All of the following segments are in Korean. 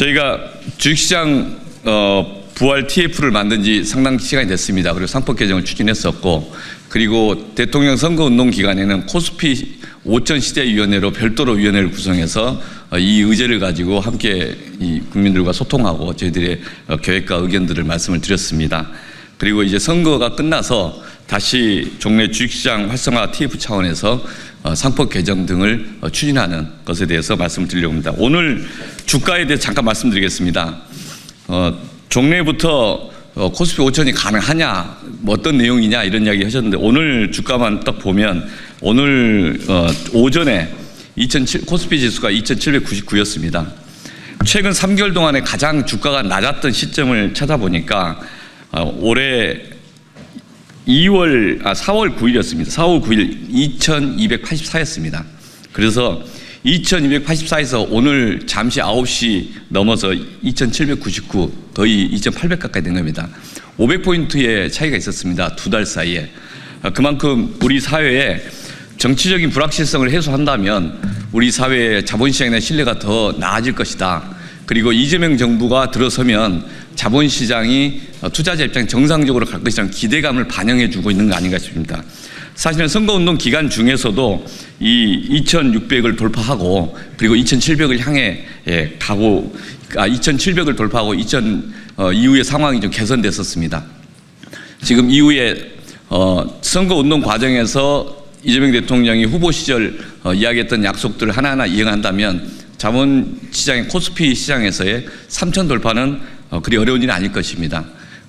저희가 주식시장 부활 TF를 만든 지 상당 시간이 됐습니다. 그리고 상법 개정을 추진했었고, 그리고 대통령 선거운동 기간에는 코스피 5천 시대위원회로 별도로 위원회를 구성해서 이 의제를 가지고 함께 이 국민들과 소통하고 저희들의 계획과 의견들을 말씀을 드렸습니다. 그리고 이제 선거가 끝나서 다시 종래 주식시장 활성화 TF 차원에서 상법 개정 등을 추진하는 것에 대해서 말씀을 드리려고 합니다. 오늘 주가에 대해서 잠깐 말씀드리겠습니다. 종래부터 코스피 5천이 가능하냐, 뭐 어떤 내용이냐 이런 이야기 하셨는데, 오늘 주가만 딱 보면 오늘 오전에 코스피 지수가 2,799였습니다. 최근 3개월 동안에 가장 주가가 낮았던 시점을 찾아보니까 올해 4월 9일이었습니다. 4월 9일 2,284였습니다. 그래서 2,284에서 오늘 잠시 9시 넘어서 2,799, 거의 2,800 가까이 된 겁니다. 500포인트의 차이가 있었습니다. 두 달 사이에. 그만큼 우리 사회에 정치적인 불확실성을 해소한다면 우리 사회의 자본시장에 대한 신뢰가 더 나아질 것이다. 그리고 이재명 정부가 들어서면 자본시장이 투자자 입장에 정상적으로 갈 것이라는 기대감을 반영해주고 있는 거 아닌가 싶습니다. 사실은 선거운동 기간 중에서도 이 2,600을 돌파하고 그리고 2,700을 향해 가고 2,700을 돌파하고 이후의 상황이 좀 개선됐었습니다. 지금 이후에 선거운동 과정에서 이재명 대통령이 후보 시절 이야기했던 약속들을 하나하나 이행한다면 자본시장의 코스피 시장에서의 3천 돌파는 그리 어려운 일은 아닐 것입니다.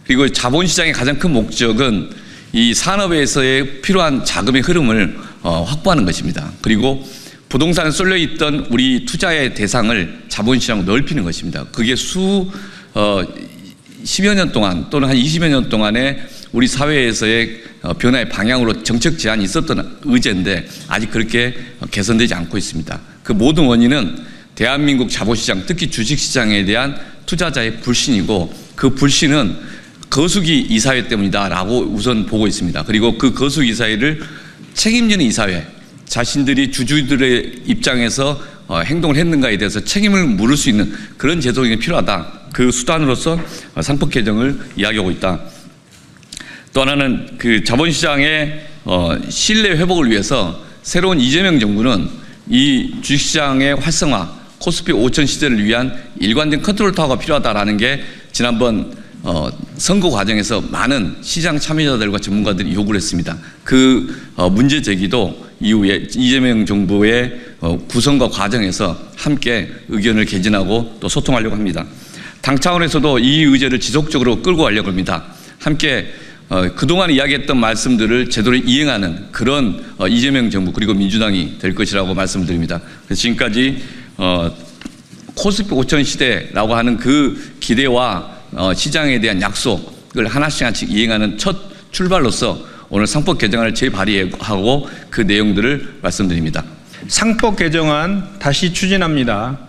그리고 자본시장의 가장 큰 목적은 이 산업에서의 필요한 자금의 흐름을 확보하는 것입니다. 그리고 부동산에 쏠려 있던 우리 투자의 대상을 자본시장으로 넓히는 것입니다. 그게 10여 년 동안 또는 한 20여 년 동안에 우리 사회에서의 변화의 방향으로 정책 제안이 있었던 의제인데 아직 그렇게 개선되지 않고 있습니다. 그 모든 원인은 대한민국 자본시장, 특히 주식시장에 대한 투자자의 불신이고, 그 불신은 거수기 이사회 때문이다라고 우선 보고 있습니다. 그리고 그 거수기 이사회를 책임지는 이사회, 자신들이 주주들의 입장에서 행동을 했는가에 대해서 책임을 물을 수 있는 그런 제도가 필요하다. 그 수단으로서 상법 개정을 이야기하고 있다. 또 하나는 그 자본시장의 신뢰 회복을 위해서 새로운 이재명 정부는 이 주식시장의 활성화, 코스피 5천 시대를 위한 일관된 컨트롤 타워가 필요하다라는 게 지난번 선거 과정에서 많은 시장 참여자들과 전문가들이 요구를 했습니다. 그 문제 제기도 이후에 이재명 정부의 구성과 과정에서 함께 의견을 개진하고 또 소통하려고 합니다. 당 차원에서도 이 의제를 지속적으로 끌고 가려고 합니다. 함께 그동안 이야기했던 말씀들을 제대로 이행하는 그런 이재명 정부 그리고 민주당이 될 것이라고 말씀드립니다. 그래서 지금까지 코스피 5천 시대라고 하는 그 기대와 시장에 대한 약속을 하나씩 이행하는 첫 출발로서 오늘 상법 개정안을 재발의하고 그 내용들을 말씀드립니다. 상법 개정안 다시 추진합니다.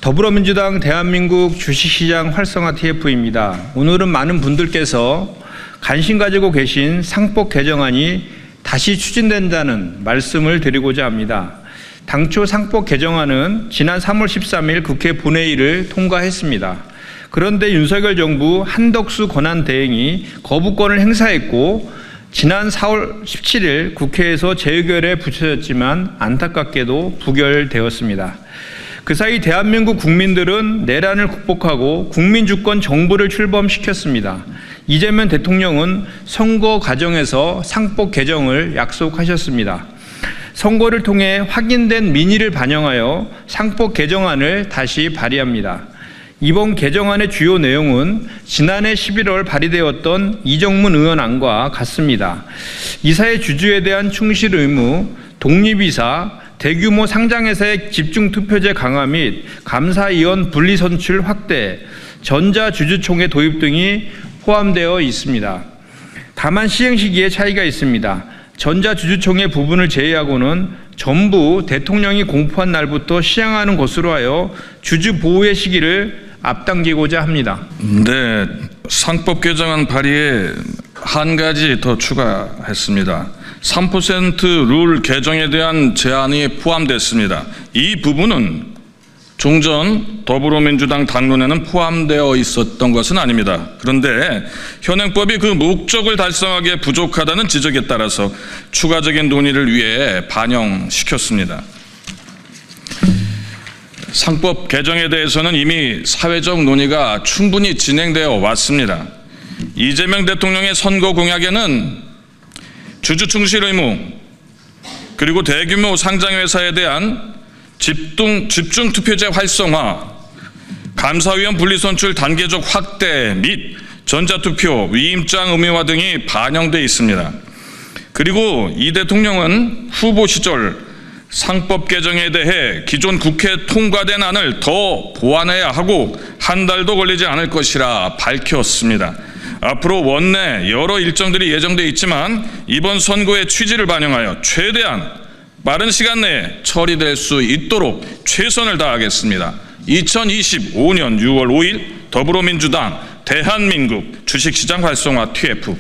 더불어민주당 대한민국 주식시장 활성화 TF입니다. 오늘은 많은 분들께서 관심 가지고 계신 상법 개정안이 다시 추진된다는 말씀을 드리고자 합니다. 당초 상법 개정안은 지난 3월 13일 국회 본회의를 통과했습니다. 그런데 윤석열 정부 한덕수 권한대행이 거부권을 행사했고 지난 4월 17일 국회에서 재의결에 붙여졌지만 안타깝게도 부결되었습니다. 그 사이 대한민국 국민들은 내란을 극복하고 국민주권 정부를 출범시켰습니다. 이재명 대통령은 선거 과정에서 상법 개정을 약속하셨습니다. 선거를 통해 확인된 민의를 반영하여 상법 개정안을 다시 발의합니다. 이번 개정안의 주요 내용은 지난해 11월 발의되었던 이정문 의원안과 같습니다. 이사의 주주에 대한 충실 의무, 독립이사, 대규모 상장회사의 집중투표제 강화 및 감사위원 분리선출 확대, 전자주주총회 도입 등이 포함되어 있습니다. 다만 시행 시기에 차이가 있습니다. 전자주주총회 부분을 제외하고는 전부 대통령이 공포한 날부터 시행하는 것으로 하여 주주 보호의 시기를 앞당기고자 합니다. 네, 상법 개정안 발의에 한 가지 더 추가했습니다. 3% 룰 개정에 대한 제안이 포함됐습니다. 이 부분은 종전 더불어민주당 당론에는 포함되어 있었던 것은 아닙니다. 그런데 현행법이 그 목적을 달성하기에 부족하다는 지적에 따라서 추가적인 논의를 위해 반영시켰습니다. 상법 개정에 대해서는 이미 사회적 논의가 충분히 진행되어 왔습니다. 이재명 대통령의 선거 공약에는 주주 충실 의무, 그리고 대규모 상장회사에 대한 집중 투표제 활성화, 감사위원 분리선출 단계적 확대 및 전자투표, 위임장 의무화 등이 반영되어 있습니다. 그리고 이 대통령은 후보 시절 상법 개정에 대해 기존 국회 통과된 안을 더 보완해야 하고 한 달도 걸리지 않을 것이라 밝혔습니다. 앞으로 원내 여러 일정들이 예정되어 있지만 이번 선거의 취지를 반영하여 최대한 빠른 시간 내에 처리될 수 있도록 최선을 다하겠습니다. 2025년 6월 5일 더불어민주당 대한민국 주식시장 활성화 TF